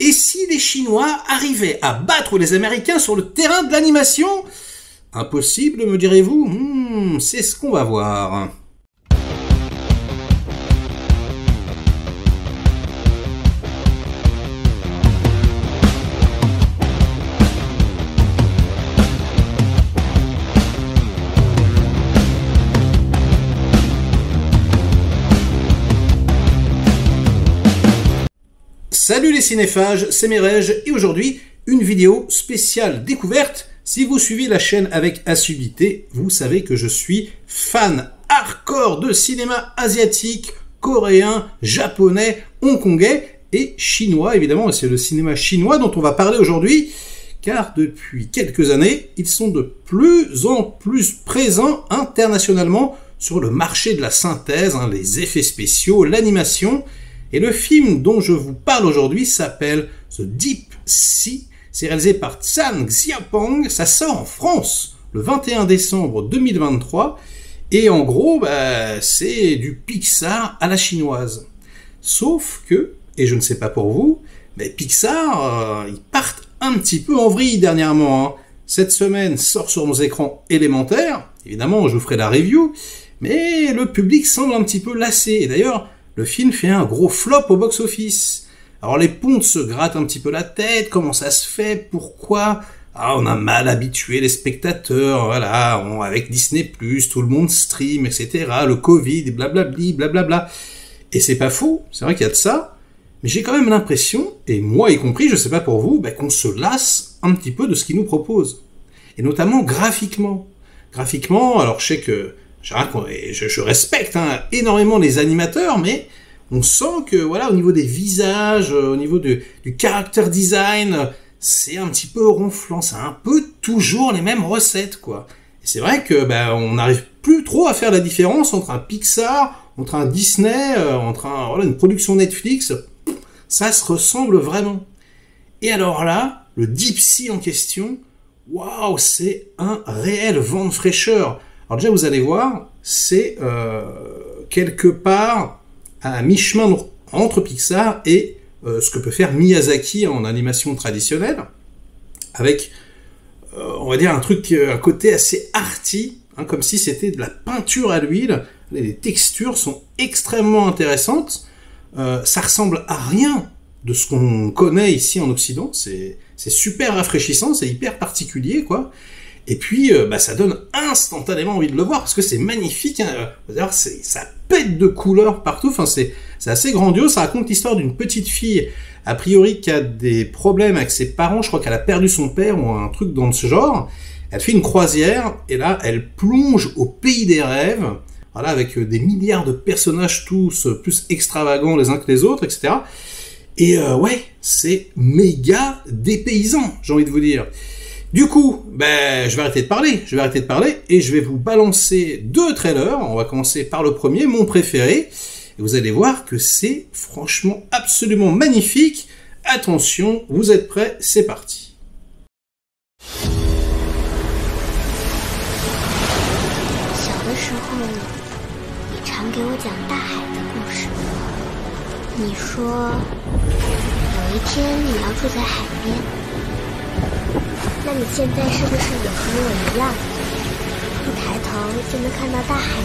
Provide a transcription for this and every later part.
Et si les Chinois arrivaient à battre les Américains sur le terrain de l'animation? Impossible, me direz-vous? C'est ce qu'on va voir. Salut les cinéphages, c'est Merej et aujourd'hui une vidéo spéciale découverte. Si vous suivez la chaîne avec assiduité, vous savez que je suis fan hardcore de cinéma asiatique, coréen, japonais, hongkongais et chinois évidemment. Et c'est le cinéma chinois dont on va parler aujourd'hui, car depuis quelques années, ils sont de plus en plus présents internationalement sur le marché de la synthèse, les effets spéciaux, l'animation. Et le film dont je vous parle aujourd'hui s'appelle The Deep Sea. C'est réalisé par Zhang Xiaopeng. Ça sort en France le 21 décembre 2023. Et en gros, c'est du Pixar à la chinoise. Sauf que, et je ne sais pas pour vous, mais Pixar, ils partent un petit peu en vrille dernièrement. Cette semaine sort sur nos écrans Élémentaire. Évidemment, je vous ferai la review. Mais le public semble un petit peu lassé. Et d'ailleurs, le film fait un gros flop au box-office. Alors les pontes se grattent un petit peu la tête, comment ça se fait, pourquoi? On a mal habitué les spectateurs, voilà, avec Disney+, tout le monde stream, etc., le Covid, blablabli, blablabla. Et c'est pas faux, c'est vrai qu'il y a de ça, mais j'ai quand même l'impression, et moi y compris, je sais pas pour vous, qu'on se lasse un petit peu de ce qu'ils nous proposent. Et notamment graphiquement. Graphiquement, alors je sais que je respecte énormément les animateurs, mais on sent que voilà, au niveau des visages, au niveau du character design, c'est un petit peu ronflant, c'est un peu toujours les mêmes recettes, quoi. Et c'est vrai que on n'arrive plus trop à faire la différence entre un Pixar, entre un Disney, entre une production Netflix. Ça se ressemble vraiment. Et alors là, le Deep Sea en question, waouh, c'est un réel vent de fraîcheur. Alors déjà, vous allez voir, c'est quelque part à mi-chemin entre Pixar et ce que peut faire Miyazaki en animation traditionnelle, avec, on va dire, un côté assez arty, comme si c'était de la peinture à l'huile. Les textures sont extrêmement intéressantes. Ça ressemble à rien de ce qu'on connaît ici en Occident. C'est super rafraîchissant, c'est hyper particulier, quoi. Et puis, ça donne instantanément envie de le voir, parce que c'est magnifique, d'ailleurs, ça pète de couleurs partout, enfin, c'est assez grandiose. Ça raconte l'histoire d'une petite fille, a priori, qui a des problèmes avec ses parents, je crois qu'elle a perdu son père, ou un truc dans ce genre. Elle fait une croisière, et là, elle plonge au pays des rêves, voilà, avec des milliards de personnages, tous plus extravagants les uns que les autres, etc. Et ouais, c'est méga dépaysant, j'ai envie de vous dire. Du coup, je vais arrêter de parler, et je vais vous balancer 2 trailers. On va commencer par le premier, mon préféré, et vous allez voir que c'est franchement absolument magnifique. Attention, vous êtes prêts, c'est parti. 小的时候，你常给我讲大海的故事。你说，有一天你要住在海边。 那你现在是不是也和我一样，一抬头就能看到大海呢？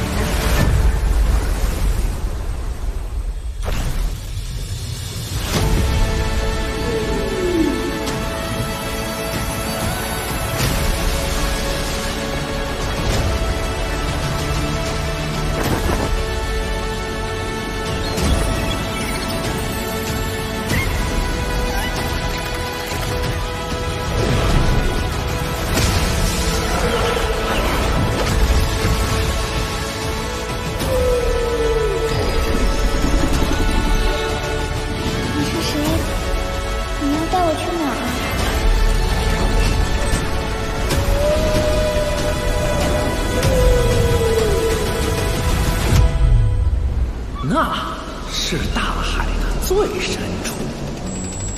那是大海的最深处，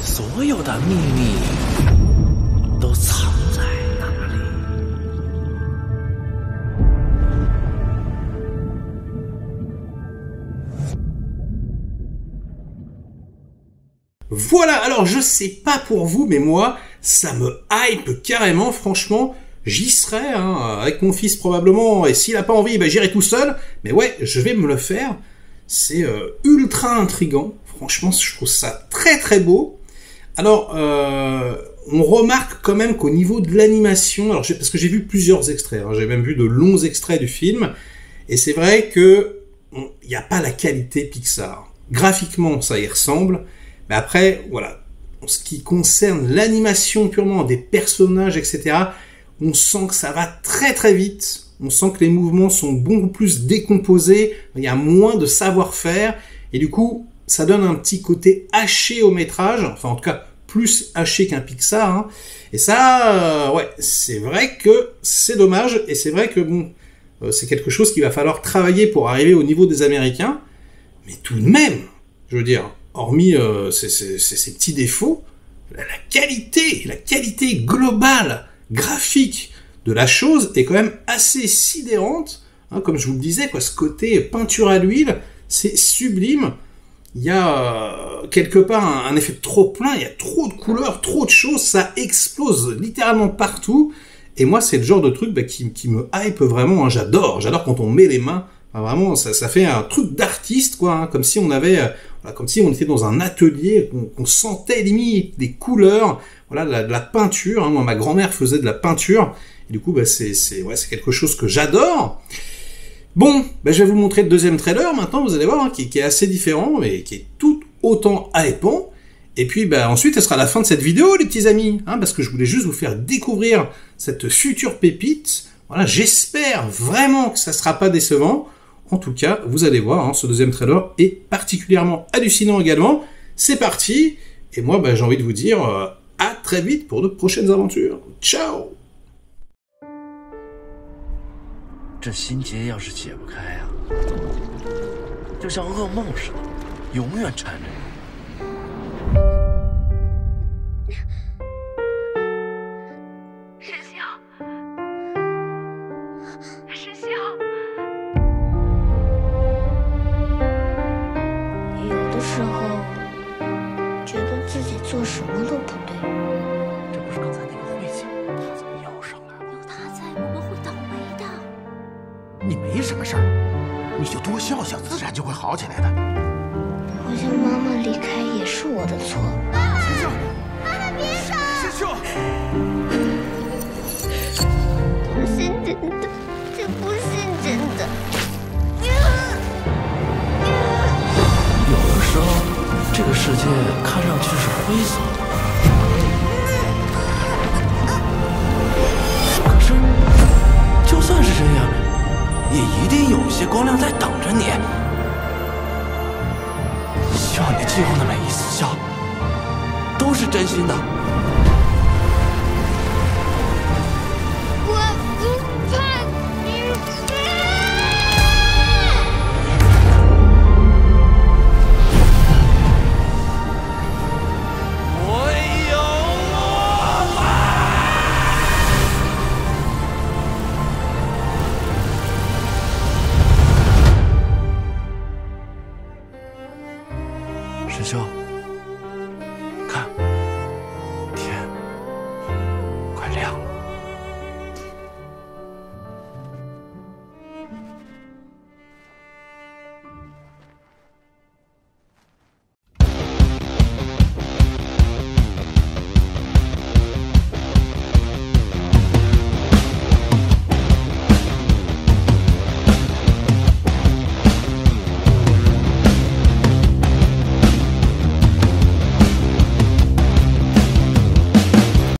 所有的秘密都藏在那里。Voilà, alors je sais pas pour vous, mais moi, ça me hype carrément, franchement, j'y serai, hein, avec mon fils probablement, et s'il a pas envie, ben, j'irai tout seul, mais ouais, je vais me le faire, c'est ultra intriguant, franchement, je trouve ça très très beau. Alors, on remarque quand même qu'au niveau de l'animation, alors parce que j'ai vu plusieurs extraits, hein, j'ai même vu de longs extraits du film, et c'est vrai que il n'y a pas la qualité Pixar. Graphiquement, ça y ressemble, mais après, voilà, en ce qui concerne l'animation purement des personnages, etc., on sent que ça va très très vite, on sent que les mouvements sont beaucoup plus décomposés, il y a moins de savoir-faire, et du coup, ça donne un petit côté haché au métrage, enfin en tout cas, plus haché qu'un Pixar, hein. Et ça, ouais, c'est vrai que c'est dommage, et c'est vrai que bon, c'est quelque chose qu'il va falloir travailler pour arriver au niveau des Américains, mais tout de même, je veux dire, hormis ces petits défauts, la qualité globale, graphique de la chose est quand même assez sidérante, hein, comme je vous le disais, quoi, ce côté peinture à l'huile, c'est sublime. Il y a quelque part un effet de trop plein, il y a trop de couleurs, trop de choses, ça explose littéralement partout. Et moi, c'est le genre de truc qui me hype vraiment, hein, j'adore quand on met les mains, enfin, vraiment, ça fait un truc d'artiste, quoi, hein, comme si on avait, comme si on était dans un atelier, qu'on sentait limite des couleurs, voilà, de la peinture, hein. Moi, ma grand-mère faisait de la peinture, et du coup, c'est quelque chose que j'adore. Bon, je vais vous montrer le deuxième trailer maintenant, vous allez voir, hein, qui est assez différent, mais qui est tout autant hypant. Et puis ensuite, ce sera la fin de cette vidéo, les petits amis, hein, parce que je voulais juste vous faire découvrir cette future pépite. Voilà, j'espère vraiment que ça sera pas décevant. En tout cas, vous allez voir, hein, ce deuxième trailer est particulièrement hallucinant également. C'est parti, et moi, j'ai envie de vous dire à très vite pour de prochaines aventures. Ciao! 这心结要是解不开啊，就像噩梦似的，永远缠着你。师兄，师兄，有的时候觉得自己做什么都不对。这不是刚才那个慧姐，她怎么又上来了？有她在，我们会倒霉的。 你没什么事儿，你就多笑笑，自然就会好起来的。好像妈妈离开也是我的错。师兄，别走！师兄，不是真的，这不是真的。有的时候，这个世界看上去是灰色的，可是，就算是这样。 也一定有些光亮在等着你。希望你今后的每一丝笑，都是真心的。